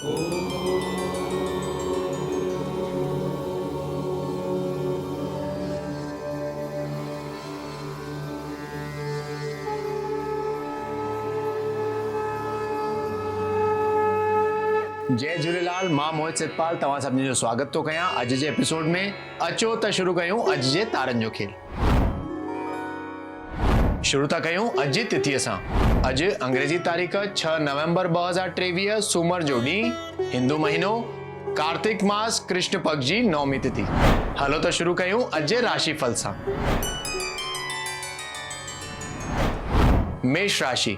जय झूलेलाल। मां मोहित सितपाल तव्हां सभिनी जो स्वागत थो कयां अॼु जे एपिसोड में। अचो त शुरू कयूं अॼु जे तारनि जो खेल। शुरू था कयूं अॼु जी तिथीअ सां। अॼु अंग्रेजी तारीख़ 6 नवंबर 2023 सूमर जो ॾींहुं, हिंदू महीनो कार्तिक मास कृष्ण पक्ष जी नौमी तिथि। हलो त शुरू कयूं अॼु जे राशिफल सां। मेष राशि।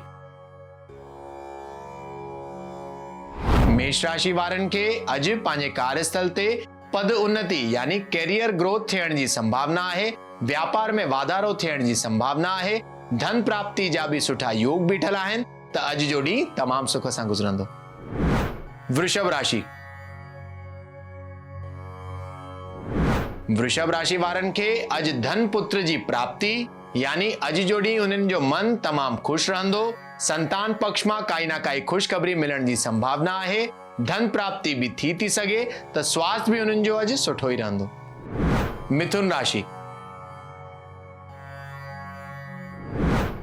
मेष राशि वारनि खे अॼु पंहिंजे कार्यस्थल ते पद उन्नति यानी कैरियर ग्रोथ थियण जी संभावना आहे। व्यापार में वाधारो थियण जी संभावना आहे। धन प्राप्ति जा भी सुठा योग बीठल आहिनि त अॼु जो ॾींहुं तमाम सुख सां गुज़रंदो। वृषभ राशि। वृषभ राशि वारनि खे अॼु धन पुत्र जी प्राप्ति यानी अॼु जो ॾींहुं उन्हनि जो मन तमाम खुश रहंदो। संतान पक्ष मां काई ना काई खुशखबरी मिलण जी संभावना आहे। धन प्राप्ति भी थी सके त स्वास्थ्य भी उन्हनि जो अॼु सुठो ई रहंदो। मिथुन राशि।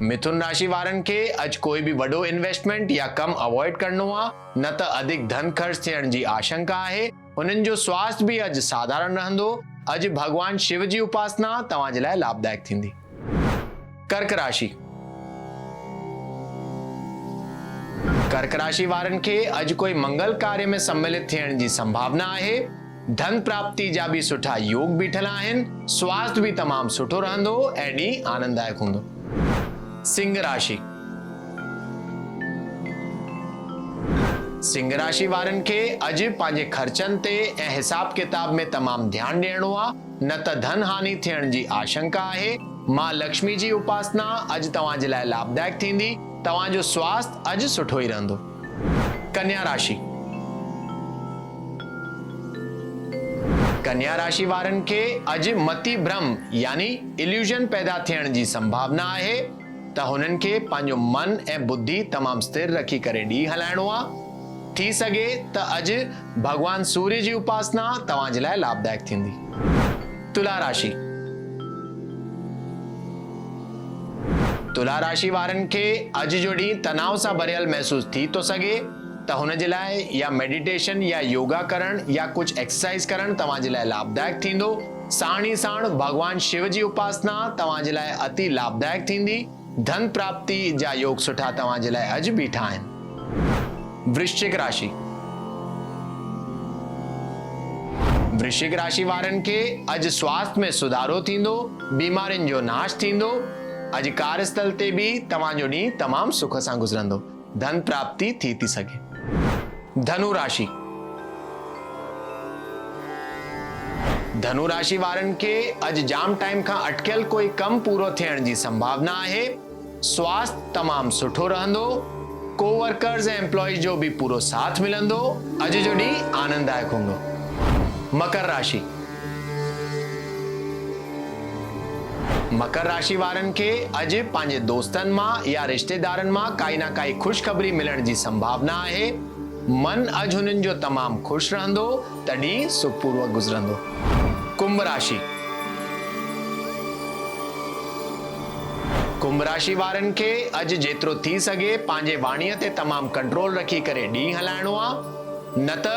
मिथुन राशि वारनि खे अॼु कोई भी वॾो इन्वेस्टमेंट या कम अवॉइड करणो आहे, न त अधिक धन खर्च थियण जी आशंका आहे। उन्हनि जो स्वास्थ्य भी अॼु साधारण रहंदो। अॼु भगवान शिव जी उपासना तव्हां जे लाइ लाभदायक थींदी। कर्क राशि। कर्क राशि वारनि खे अॼु कोई मंगल कार्य में सम्मिलित थियण जी संभावना आहे। धन प्राप्ति जा भी सुठा योग बीठल आहिनि। स्वास्थ्य भी तमाम सुठो रहंदो ऐं ॾींहुं आनंददायक हूंदो। सिंह राशि। सिंह राशि वारनि खे अॼु पंहिंजे खर्चनि ते ऐं हिसाब किताब में तमाम ध्यान ॾियणो आहे, न त धन हानि थियण जी आशंका आहे। मां लक्ष्मी जी उपासना अॼु तव्हां जे लाइ लाभदायक थींदी। तव्हां जो स्वास्थ्य अॼु सुठो ई रहंदो। कन्या राशि। कन्या राशि वारनि खे अॼु मति भ्रम यानी इल्यूजन पैदा थियण जी संभावना आहे त हुननि खे पंहिंजो मन ऐं बुद्धि तमाम स्थिर रखी करे ॾींहुं हलाइणो आहे। थी सके त अॼु भगवान सूर्य जी उपासना तव्हां जे लाइ लाभदायक थींदी। तुला राशि। तुला राशि वारनि खे अॼु जो ॾींहुं तनाव सां भरियल महसूस थी थो सघे त हुन जे लाइ या मेडिटेशन या योगा करण या कुछ एक्सरसाइज करण तव्हां जे लाइ लाभदायक थींदो। साण ई साण भगवान शिव जी उपासना तव्हां जे लाइ अति लाभदायक थींदी। धन प्राप्ति जा योग सुठा तव्हां जे लाइ अॼु बीठा आहिनि। वृश्चिक राशि। वृश्चिक राशि वारनि खे अॼु स्वास्थ्य में सुधारो थींदो। बीमारियुनि जो नाश थींदो। अॼु कार्यस्थल ते भी तव्हां जो ॾींहुं तमाम सुख सां गुज़रंदो। धन प्राप्ति थी सके। धनु राशि। धनु राशि वारनि खे अॼु जाम टाइम खां अटकियल कोई कम पूरो थियण जी संभावना आहे। स्वास्थ्य तमाम सुठो रहंदो। कोवर्कर्स ऐं एम्प्लॉइज जो भी पूरो साथ मिलंदो। अॼु जो ॾींहुं आनंददायक हूंदो। मकर राशि। मकर राशि वारनि खे अॼु पंहिंजे दोस्तनि मां या रिश्तेदारनि मां काई ना काई खुशखबरी मिलण जी संभावना आहे। मन अॼु हुननि जो तमाम खुश रहंदो त ॾींहुं सुखपूर्वक गुज़रंदो। कुंभ राशि। कुंभ राशि वारनि खे अॼु जेतिरो थी सघे पंहिंजे वाणीअ ते तमाम कंट्रोल रखी करे ॾींहुं हलाइणो आहे, न त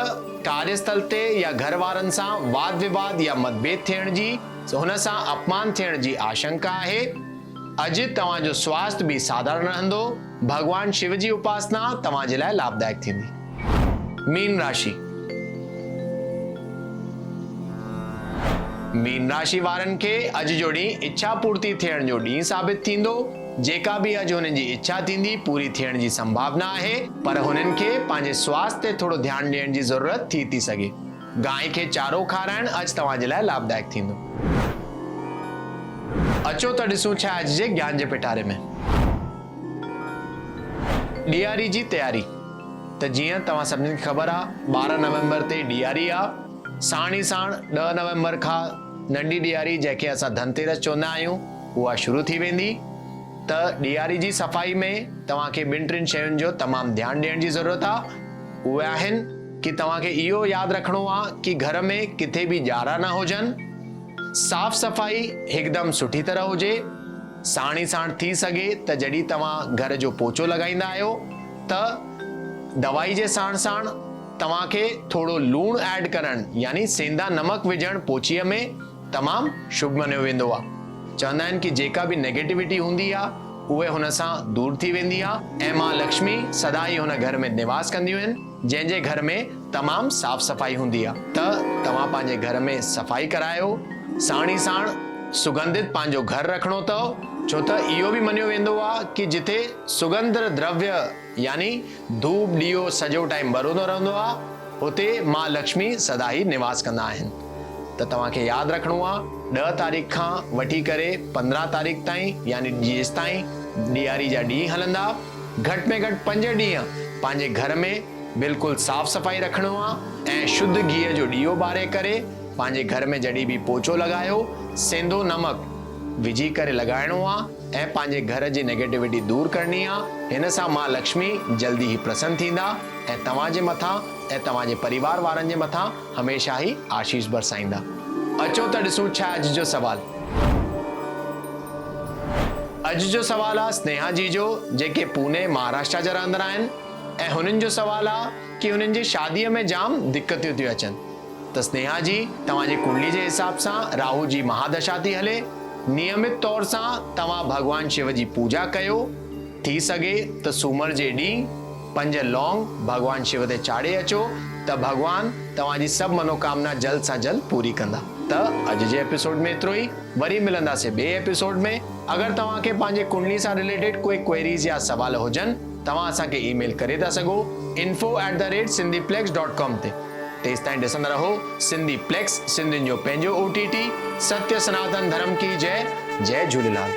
कार्यस्थल ते या घर वारनि सां वाद विवाद या मतभेद थियण जी, हुन सां अपमान थियण जी आशंका आहे। अॼु तव्हां जो स्वास्थ्य भी साधारण रहंदो। भगवान शिव जी उपासना तव्हां जे लाइ लाभदायक थींदी। मीन राशि। मीन राशि वारनि खे अॼु जो ॾींहुं इच्छा पूर्ति थियण जो ॾींहुं साबित थींदो। जेका भी अॼु हुननि जी इच्छा थींदी पूरी थियण जी संभावना आहे, पर हुननि खे पंहिंजे स्वास्थ्य ते थोरो ध्यानु ॾियण जी ज़रूरत थी सके। गांइ खे चारो खाराइण अॼु तव्हां जे लाइ लाभदायक थींदो। अचो त ॾिसूं छा अॼु जे ज्ञान जे पिटारे में। ॾियारी जी तयारी। त जीअं तव्हां सभिनी खे ख़बर आहे 12 नवंबर ते ॾियारी आहे। साण ई साण 10 नवंबर खां नंढी ॾियारी जंहिंखे असां धनतेरस चवंदा आहियूं उहा शुरू थी वेंदी। त ॾियारी जी सफ़ाई में तव्हांखे ॿिनि टिनि शयुनि जो तमामु ध्यानु ॾियण जी ज़रूरत आहे। उहे आहिनि कि तव्हांखे इहो यादि रखिणो आहे कि घर में किथे बि ॼारा न हुजनि, साफ़ सफ़ाई हिकदमि सुठी तरह हुजे। साण ई साण थी सघे त जॾहिं तव्हां घर जो पोचो लॻाईंदा आहियो त दवाई जे साण साण तव्हांखे थोरो लूणु ऐड करणु यानी सेंधा नमक विझणु पोचीअ में तमामु शुभ मञियो वेंदो आहे। चवंदा आहिनि कि जेका बि नेगेटिविटी हूंदी आहे उहे हुन सां दूर थी वेंदी आहे ऐं मां लक्ष्मी सदा ई हुन घर में निवास कंदियूं आहिनि जंहिंजे घर में तमामु साफ़ सफ़ाई हूंदी आहे। त तव्हां पंहिंजे घर में सफ़ाई करायो, साण ई साण सुगंधित पंहिंजो घर रखिणो अथव, छो त इहो बि मञियो वेंदो आहे कि जिथे सुगंध द्रव्य यानी धूप ॾीओ सॼो टाइम ॿरंदो रहंदो आहे हुते मां लक्ष्मी सदा ई निवास कंदा आहिनि। त तव्हांखे यादि रखिणो आहे 10 तारीख़ खां वठी करे 15 तारीख़ ताईं यानी जेसि ताईं ॾियारी जा ॾींहं हलंदा, घटि में घटि 5 ॾींहं पंहिंजे घर में बिल्कुलु साफ़ सफ़ाई रखिणो आहे ऐं शुद्ध घीअ जो ॾीओ ॿारे करे पंहिंजे घर में जॾहिं बि पोचो लॻायो सेंधो नमक विझी करे लॻाइणो आहे ऐं पंहिंजे घर जी नेगेटिविटी दूर करणी आहे। हिन सां मां लक्ष्मी जल्दी ई प्रसन्न थींदा ऐं तव्हांजे मथां ऐं तव्हांजे परिवार वारनि जे मथां हमेशह ई आशीष बरसाईंदा। अचो त ॾिसूं छा अॼु जो सवाल। अॼु जो सवाल आहे स्नेहा जी जो, जेके पुणे महाराष्ट्र जा रहंदड़ आहिनि ऐं हुननि जो सवाल आहे कि हुननि जी शादीअ में जाम दिक़तियूं थियूं अचनि। त स्नेहा जी, तव्हांजी कुंडली जे हिसाब सां राहु जी महादशा थी हले। नियमित तौर सां तव्हां भगवान शिव जी पूजा कयो, थी सघे त सूमर जे ॾींहुं 5 लौंग भगवान शिव ते चाढ़े अचो त भगवान तव्हांजी सभु मनोकामना जल्द सां जल्द पूरी कंदा। त अॼु जे एपिसोड में एतिरो ई, वरी मिलंदासीं ॿिए एपिसोड में। अगरि तव्हांखे पंहिंजे कुंडली सां रिलेटेड कोई क्वेरीज़ या सवाल हुजनि तव्हां असांखे ईमेल करे था सघो info@synthiplex.com ते। तेसि ताईं ॾिसंदा रहो सिंधीप्लेक्स, सिंधियुनि जो पंहिंजो OTT। सत्य सनातन धर्म की जय। जय झूलेलाल।